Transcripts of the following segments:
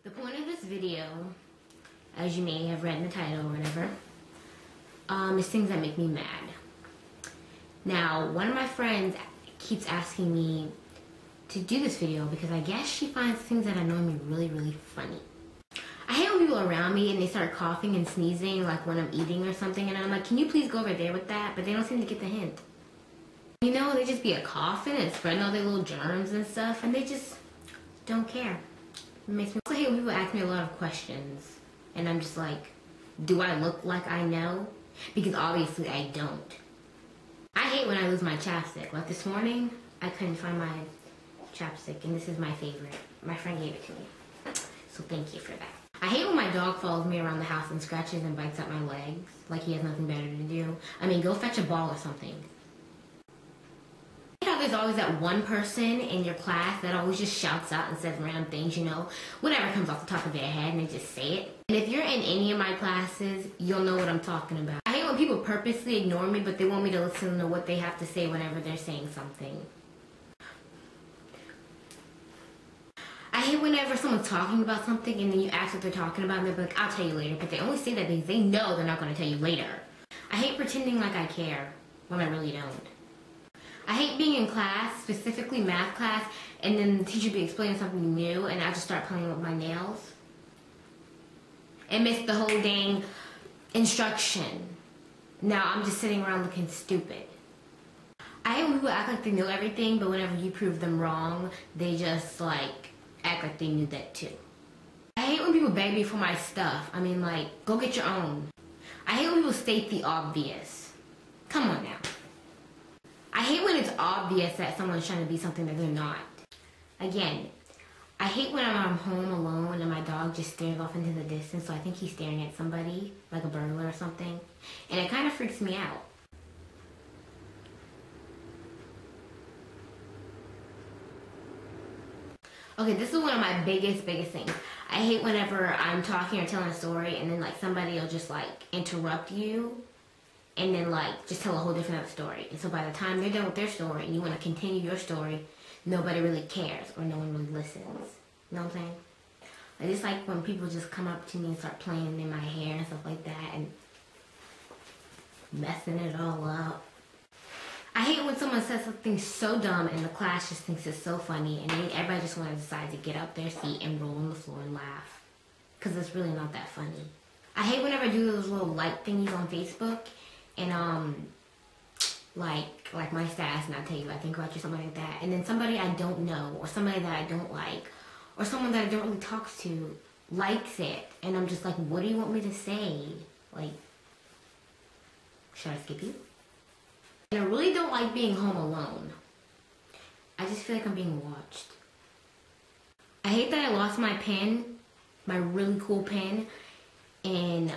The point of this video, as you may have read in the title or whatever, is things that make me mad. Now, one of my friends keeps asking me to do this video because I guess she finds things that annoy me really, really funny. I hate when people are around me and they start coughing and sneezing like when I'm eating or something, and I'm like, can you please go over there with that? But they don't seem to get the hint. You know, they just be a coughing and spreading all their little germs and stuff, and they just don't care. It makes me also hate when people ask me a lot of questions, and I'm just like, do I look like I know? Because obviously I don't. I hate when I lose my chapstick. Like this morning, I couldn't find my chapstick, and this is my favorite. My friend gave it to me, so thank you for that. I hate when my dog follows me around the house and scratches and bites at my legs, like he has nothing better to do. I mean, go fetch a ball or something. You know, there's always that one person in your class that always just shouts out and says random things, you know, whatever comes off the top of their head, and they just say it. And if you're in any of my classes, you'll know what I'm talking about. I hate when people purposely ignore me, but they want me to listen to what they have to say whenever they're saying something. I hate whenever someone's talking about something and then you ask what they're talking about and they're like, I'll tell you later, but they only say that because they know they're not going to tell you later. I hate pretending like I care when I really don't. I hate being in class, specifically math class, and then the teacher be explaining something new and I just start playing with my nails and miss the whole dang instruction. Now I'm just sitting around looking stupid. I hate when people act like they know everything, but whenever you prove them wrong, they just like act like they knew that too. I hate when people beg me for my stuff. I mean, like, go get your own. I hate when people state the obvious. Come on now. I hate when it's obvious that someone's trying to be something that they're not. Again, I hate when I'm home alone and my dog just stares off into the distance, so I think he's staring at somebody, like a burglar or something, and it kind of freaks me out. Okay, this is one of my biggest things. I hate whenever I'm talking or telling a story and then like somebody will just like interrupt you and then like just tell a whole different story. And so by the time they're done with their story and you want to continue your story, nobody really cares or no one really listens. You know what I'm saying? I just like when people just come up to me and start playing in my hair and stuff like that and messing it all up. I hate when someone says something so dumb and the class just thinks it's so funny and then everybody just want to decide to get up their seat and roll on the floor and laugh. Because it's really not that funny. I hate whenever I do those little like thingies on Facebook and like my status and I tell you I think about you, something like that. And then somebody I don't know or somebody that I don't like or someone that I don't really talk to likes it. And I'm just like, what do you want me to say? Like, should I skip you? And I really don't like being home alone. I just feel like I'm being watched. I hate that I lost my pen, my really cool pen, in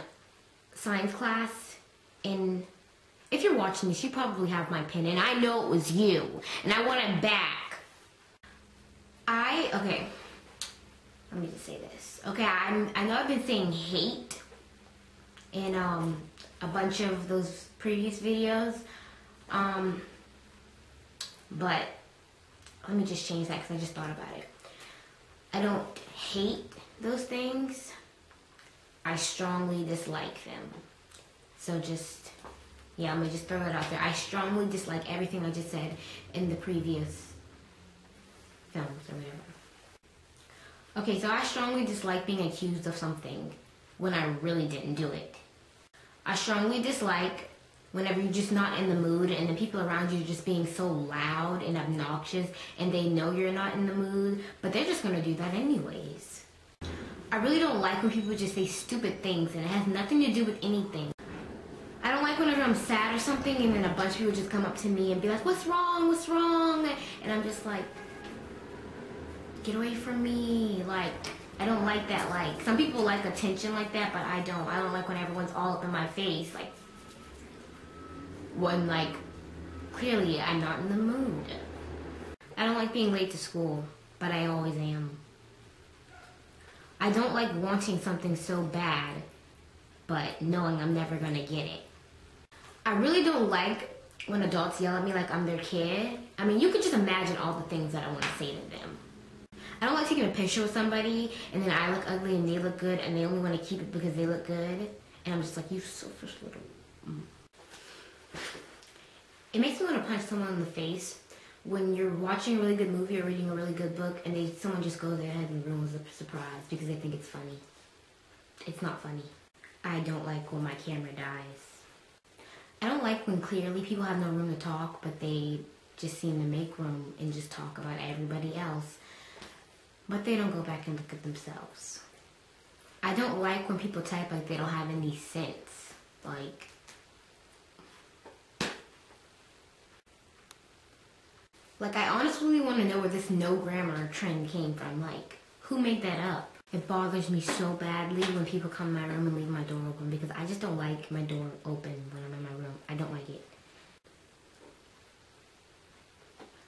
science class. And if you're watching this, you probably have my pen, and I know it was you, and I want it back. Okay, let me just say this. Okay, I know I've been saying hate in a bunch of those previous videos. But let me just change that because I just thought about it. I don't hate those things. I strongly dislike them. So just, yeah, I'm going to just throw it out there. I strongly dislike everything I just said in the previous films or whatever. Okay, so I strongly dislike being accused of something when I really didn't do it. I strongly dislike whenever you're just not in the mood and the people around you are just being so loud and obnoxious and they know you're not in the mood, but they're just going to do that anyways. I really don't like when people just say stupid things and it has nothing to do with anything. I don't like whenever I'm sad or something and then a bunch of people just come up to me and be like, what's wrong, what's wrong? And I'm just like, get away from me. Like, I don't like that. Like, some people like attention like that, but I don't. I don't like when everyone's all up in my face. Like, when, like, clearly I'm not in the mood. I don't like being late to school, but I always am. I don't like wanting something so bad, but knowing I'm never gonna get it. I really don't like when adults yell at me like I'm their kid. I mean, you can just imagine all the things that I want to say to them. I don't like taking a picture with somebody and then I look ugly and they look good and they only want to keep it because they look good. And I'm just like, you selfish little... It makes me want to punch someone in the face when you're watching a really good movie or reading a really good book and someone just goes ahead and ruins the surprise because they think it's funny. It's not funny. I don't like when my camera dies. I don't like when clearly people have no room to talk, but they just seem to make room and just talk about everybody else. But they don't go back and look at themselves. I don't like when people type like they don't have any sense. Like I honestly want to know where this no grammar trend came from. Like, who made that up? It bothers me so badly when people come in my room and leave my door open because I just don't like my door open when I'm in my room. I don't like it.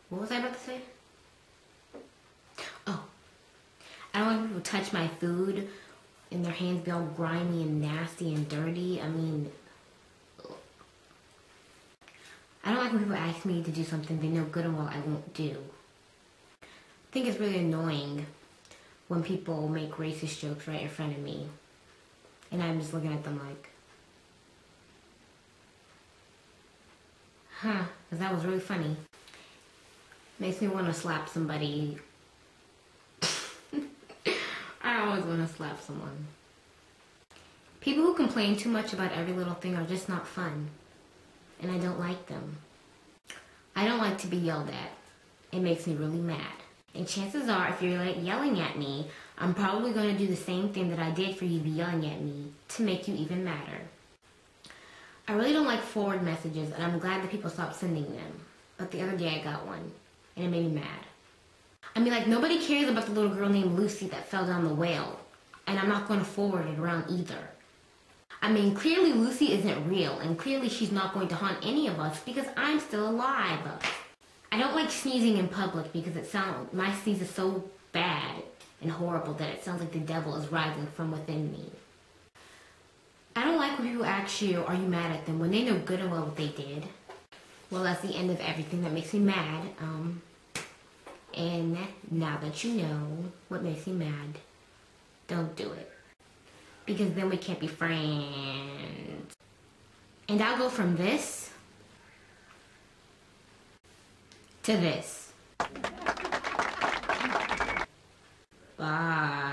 What was I about to say? Oh. I don't like people touch my food and their hands be all grimy and nasty and dirty. I mean, I don't like when people ask me to do something they know good and well I won't do. I think it's really annoying when people make racist jokes right in front of me. And I'm just looking at them like, huh, because that was really funny. Makes me want to slap somebody. I always want to slap someone. People who complain too much about every little thing are just not fun. And I don't like them. I don't like to be yelled at. It makes me really mad. And chances are, if you're like yelling at me, I'm probably going to do the same thing that I did for you to be yelling at me to make you even madder. I really don't like forward messages, and I'm glad that people stopped sending them. But the other day I got one, and it made me mad. I mean, like, nobody cares about the little girl named Lucy that fell down the well, and I'm not going to forward it around either. I mean, clearly Lucy isn't real, and clearly she's not going to haunt any of us because I'm still alive. I don't like sneezing in public because my sneeze is so bad and horrible that it sounds like the devil is rising from within me. I don't like when people ask you, are you mad at them, when they know good and well what they did. Well, that's the end of everything that makes me mad. And now that you know what makes me mad, don't do it. Because then we can't be friends. And I'll go from this to this. Bye.